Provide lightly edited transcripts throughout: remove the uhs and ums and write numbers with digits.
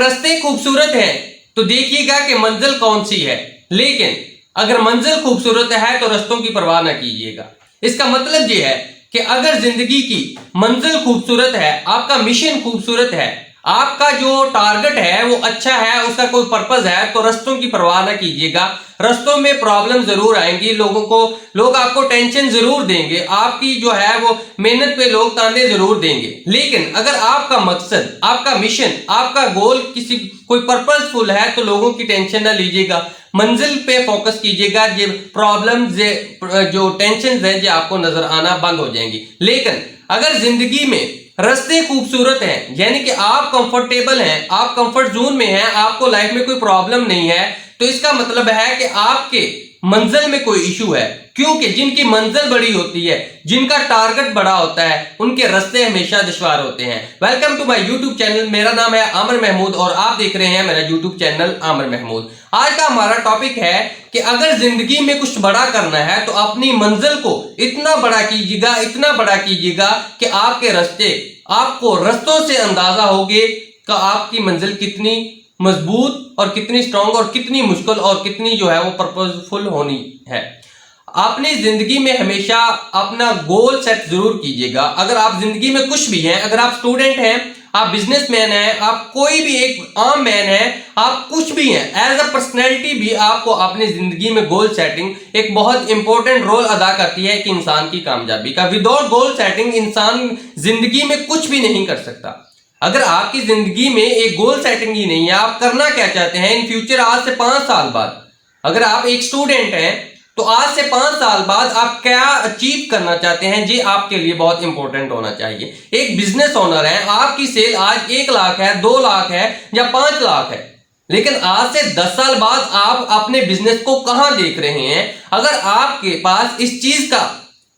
रास्ते खूबसूरत हैं तो देखिएगा कि मंजिल कौन सी है, लेकिन अगर मंजिल खूबसूरत है तो रास्तों की परवाह ना कीजिएगा। इसका मतलब ये है कि अगर जिंदगी की मंजिल खूबसूरत है, आपका मिशन खूबसूरत है, आपका जो टारगेट है वो अच्छा है, उसका कोई पर्पस है, तो रास्तों की परवाह ना कीजिएगा। रास्तों में प्रॉब्लम जरूर आएंगी, लोग आपको टेंशन जरूर देंगे, आपकी जो है वो मेहनत पे लोग ताने जरूर देंगे, लेकिन अगर आपका मकसद, आपका मिशन, आपका गोल कोई पर्पसफुल है तो लोगों की टेंशन ना लीजिएगा, मंजिल पे फोकस कीजिएगा। ये प्रॉब्लम्स, जो टेंशन है, ये आपको नजर आना बंद हो जाएंगी। लेकिन अगर जिंदगी में रास्ते खूबसूरत हैं, यानी कि आप कंफर्टेबल हैं, आप कंफर्ट जोन में हैं, आपको लाइफ में कोई प्रॉब्लम नहीं है, तो इसका मतलब है कि आपके मंजिल में कोई इशू है। क्योंकि जिनकी मंजिल बड़ी होती है, जिनका टारगेट बड़ा होता है, उनके रास्ते हमेशा दुश्वार होते हैं। Welcome to my YouTube channel. मेरा नाम है आमिर महमूद और आप देख रहे हैं मेरा यूट्यूब चैनल आमिर महमूद। आज का हमारा टॉपिक है कि अगर जिंदगी में कुछ बड़ा करना है तो अपनी मंजिल को इतना बड़ा कीजिएगा, इतना बड़ा कीजिएगा कि आपको रास्तों से अंदाजा होगे कि आपकी मंजिल कितनी मजबूत और कितनी स्ट्रांग और कितनी मुश्किल और कितनी जो है वो पर्पसफुल होनी है। अपनी जिंदगी में हमेशा अपना गोल सेट जरूर कीजिएगा। अगर आप जिंदगी में कुछ भी हैं, अगर आप स्टूडेंट हैं, आप बिजनेसमैन हैं, आप कोई भी एक आम मैन है, आप कुछ भी हैं, एज अ पर्सनैलिटी भी आपको अपनी जिंदगी में गोल सेटिंग एक बहुत इंपॉर्टेंट रोल अदा करती है कि इंसान की कामयाबी का। विदाउट गोल सेटिंग इंसान जिंदगी में कुछ भी नहीं कर सकता। अगर आपकी जिंदगी में एक गोल सेटिंग ही नहीं है, आप करना क्या चाहते हैं इन फ्यूचर, आज से 5 साल बाद, अगर आप एक स्टूडेंट हैं तो आज से 5 साल बाद आप क्या अचीव करना चाहते हैं, ये आपके लिए बहुत इंपॉर्टेंट होना चाहिए। एक बिजनेस ओनर है, आपकी सेल आज 1 लाख है, 2 लाख है या 5 लाख है, लेकिन आज से 10 साल बाद आप अपने बिजनेस को कहां देख रहे हैं? अगर आपके पास इस चीज का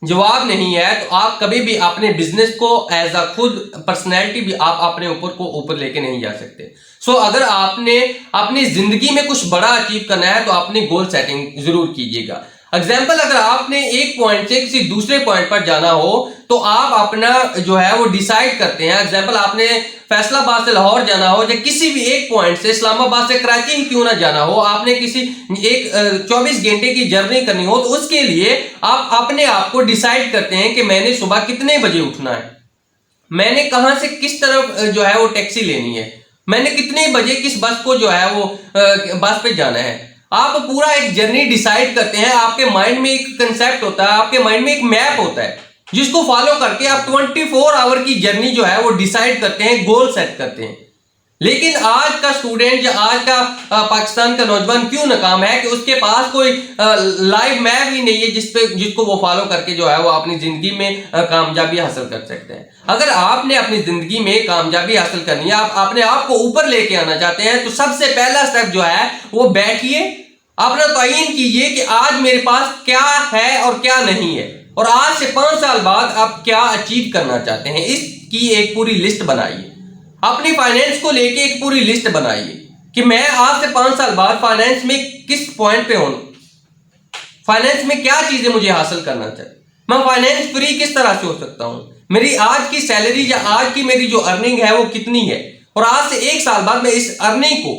जवाब नहीं है तो आप कभी भी अपने बिजनेस को एज अ खुद पर्सनैलिटी भी आप अपने ऊपर लेके नहीं जा सकते। अगर आपने अपनी जिंदगी में कुछ बड़ा अचीव करना है तो अपनी गोल सेटिंग जरूर कीजिएगा। एग्जाम्पल, अगर आपने एक पॉइंट से किसी दूसरे पॉइंट पर जाना हो तो आप अपना जो है वो डिसाइड करते हैं। एग्जाम्पल, आपने फैसलाबाद से लाहौर जाना हो या किसी भी एक पॉइंट से इस्लामाबाद से कराची ही क्यों ना जाना हो, आपने किसी एक 24 घंटे की जर्नी करनी हो, तो उसके लिए आप अपने आप को डिसाइड करते हैं कि मैंने सुबह कितने बजे उठना है, मैंने कहां से किस तरफ जो है वो टैक्सी लेनी है, मैंने कितने बजे किस बस को जो है वो बस पे जाना है। आप पूरा एक जर्नी डिसाइड करते हैं। आपके माइंड में एक कंसेप्ट होता है, आपके माइंड में एक मैप होता है, जिसको फॉलो करके आप 24 आवर की जर्नी जो है वो डिसाइड करते हैं, गोल सेट करते हैं। लेकिन आज का स्टूडेंट या आज का पाकिस्तान का नौजवान क्यों नाकाम है कि उसके पास कोई लाइव मैप ही नहीं है जिसको वो फॉलो करके जो है वो अपनी जिंदगी में कामयाबी हासिल कर सकते हैं। अगर आपने अपनी जिंदगी में कामयाबी हासिल करनी है, आप अपने आप को ऊपर लेके आना चाहते हैं, तो सबसे पहला स्टेप जो है वो बैठिए, अपना तयन कीजिए कि आज मेरे पास क्या है और क्या नहीं है, और आज से 5 साल बाद आप क्या अचीव करना चाहते हैं, इसकी एक पूरी लिस्ट बनाइए। अपनी फाइनेंस को लेके एक पूरी लिस्ट बनाइए कि मैं आज से 5 साल बाद फाइनेंस में किस पॉइंट पे हूं, फाइनेंस में क्या चीजें मुझे हासिल करना चाहिए, मैं फाइनेंस फ्री किस तरह से हो सकता हूं, मेरी आज की सैलरी या आज की मेरी जो अर्निंग है वो कितनी है, और आज से 1 साल बाद मैं इस अर्निंग को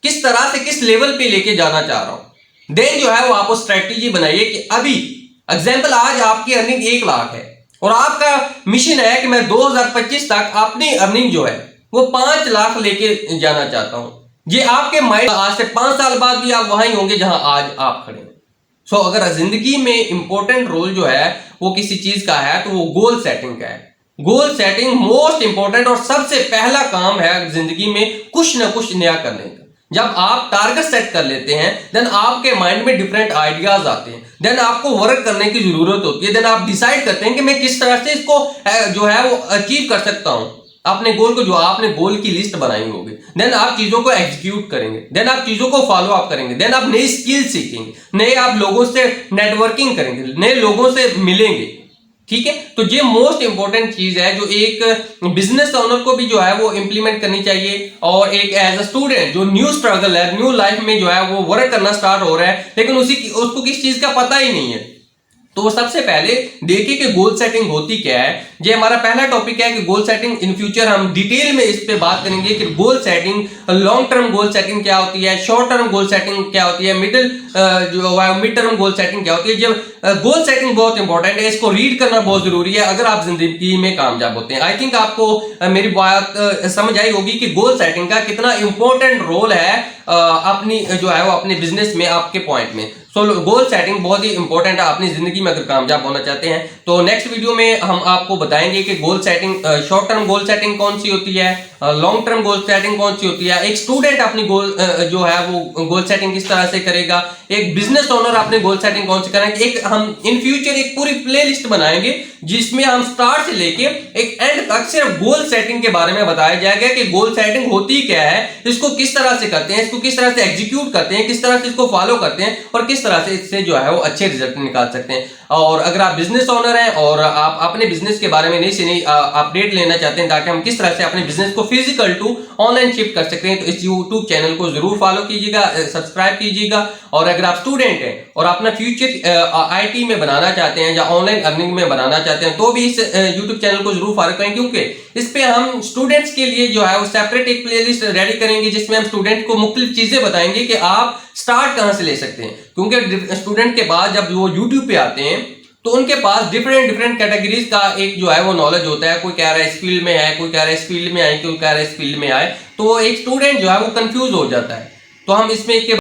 किस तरह से किस लेवल पे लेके जाना चाह रहा हूं। देन जो है वो आपको स्ट्रेटेजी बनाइए कि अभी एग्जाम्पल आज आपकी अर्निंग 1 लाख है और आपका मिशन है कि मैं 2025 तक अपनी अर्निंग जो है वो 5 लाख लेके जाना चाहता हूं। ये आपके माइंड, आज से 5 साल बाद भी आप वहां ही होंगे जहां आज आप खड़े हैं। अगर जिंदगी में इंपॉर्टेंट रोल जो है वो किसी चीज का है तो वो गोल सेटिंग का है। गोल सेटिंग मोस्ट इंपॉर्टेंट और सबसे पहला काम है जिंदगी में कुछ ना कुछ नया करने का। जब आप टारगेट सेट कर लेते हैं, देन आपके माइंड में डिफरेंट आइडियाज आते हैं, देन आपको वर्क करने की जरूरत होती है, देन आप डिसाइड करते हैं कि मैं किस तरह से इसको जो है वो अचीव कर सकता हूं अपने गोल को, जो आपने गोल की लिस्ट बनाई होगी। देन आप चीजों को एग्जीक्यूट करेंगे, देन आप चीजों को फॉलो अप करेंगे, देन आप नई स्किल सीखेंगे, नए आप लोगों से नेटवर्किंग करेंगे, नए लोगों से मिलेंगे। ठीक है, तो ये मोस्ट इंपॉर्टेंट चीज है जो एक बिजनेस ओनर को भी जो है वो इंप्लीमेंट करनी चाहिए, और एक एज अ स्टूडेंट जो न्यू स्ट्रगल है, न्यू लाइफ में जो है वो वर्क करना स्टार्ट हो रहा है, लेकिन उसको किस चीज का पता ही नहीं है, तो सबसे पहले देखिए कि गोल सेटिंग होती क्या है। ये हमारा पहला टॉपिक है कि गोल सेटिंग। इन फ्यूचर हम डिटेल में इस पे बात करेंगे कि goal setting, long term goal setting क्या होती है, शॉर्ट टर्म गोल सेटिंग क्या होती है, मिड टर्म गोल सेटिंग क्या होती है। जब गोल सेटिंग बहुत इंपॉर्टेंट है, इसको रीड करना बहुत जरूरी है अगर आप जिंदगी में कामयाब होते हैं। आई थिंक आपको मेरी बात समझ आई होगी कि गोल सेटिंग का कितना इंपॉर्टेंट रोल है अपनी जो है वो अपने बिजनेस में, आपके पॉइंट में। सो गोल सेटिंग बहुत ही इंपॉर्टेंट है अपनी जिंदगी में अगर कामयाब होना चाहते हैं। तो नेक्स्ट वीडियो में हम आपको बताएंगे कि goal setting, short term goal setting कौन सी होती है, लॉन्ग टर्म गोल सेटिंग कौन सी होती है, एक स्टूडेंट अपनी गोल जो है वो गोल सेटिंग किस तरह से करेगा, एक बिजनेस ओनर अपने गोल सेटिंग कौन सी करेंगे। एक हम इन फ्यूचर एक पूरी प्लेलिस्ट बनाएंगे जिसमें हम स्टार्ट से लेके एक एंड तक सिर्फ गोल सेटिंग के बारे में बताया जाएगा कि गोल सेटिंग होती क्या है, इसको किस तरह से करते हैं, इसको किस तरह से एग्जीक्यूट करते हैं, किस तरह से इसको फॉलो करते हैं और किस तरह से इससे जो है वो अच्छे रिजल्ट निकाल सकते हैं। और अगर आप बिजनेस ओनर हैं और आप अपने बिजनेस के बारे में नई से नई अपडेट लेना चाहते हैं ताकि हम किस तरह से अपने बिजनेस को फिजिकल टू ऑनलाइन शिफ्ट कर सकते हैं, तो इस यूट्यूब चैनल को जरूर फॉलो कीजिएगा, सब्सक्राइब कीजिएगा। और अगर आप स्टूडेंट हैं और अपना फ्यूचर आईटी में बनाना चाहते हैं या ऑनलाइन अर्निंग में बनाना चाहते हैं तो भी इस यूट्यूब चैनल को जरूर फॉलो करें, क्योंकि इस पे हम स्टूडेंट्स के लिए जो है वो सेपरेट एक प्लेलिस्ट रेडी करेंगे जिसमें हम स्टूडेंट को मुख्तलिफ चीजें बताएंगे कि आप स्टार्ट कहां से ले सकते हैं। क्योंकि स्टूडेंट के बाद जब वो यूट्यूब पे आते हैं तो उनके पास डिफरेंट कैटेगरीज का एक जो है वो नॉलेज होता है। कोई कह रहा है इस फील्ड में है, कोई कह रहा है इस फील्ड में आए, कोई कह रहा है इस फील्ड में आए, तो एक स्टूडेंट जो है वो कंफ्यूज हो जाता है। तो हम इसमें एक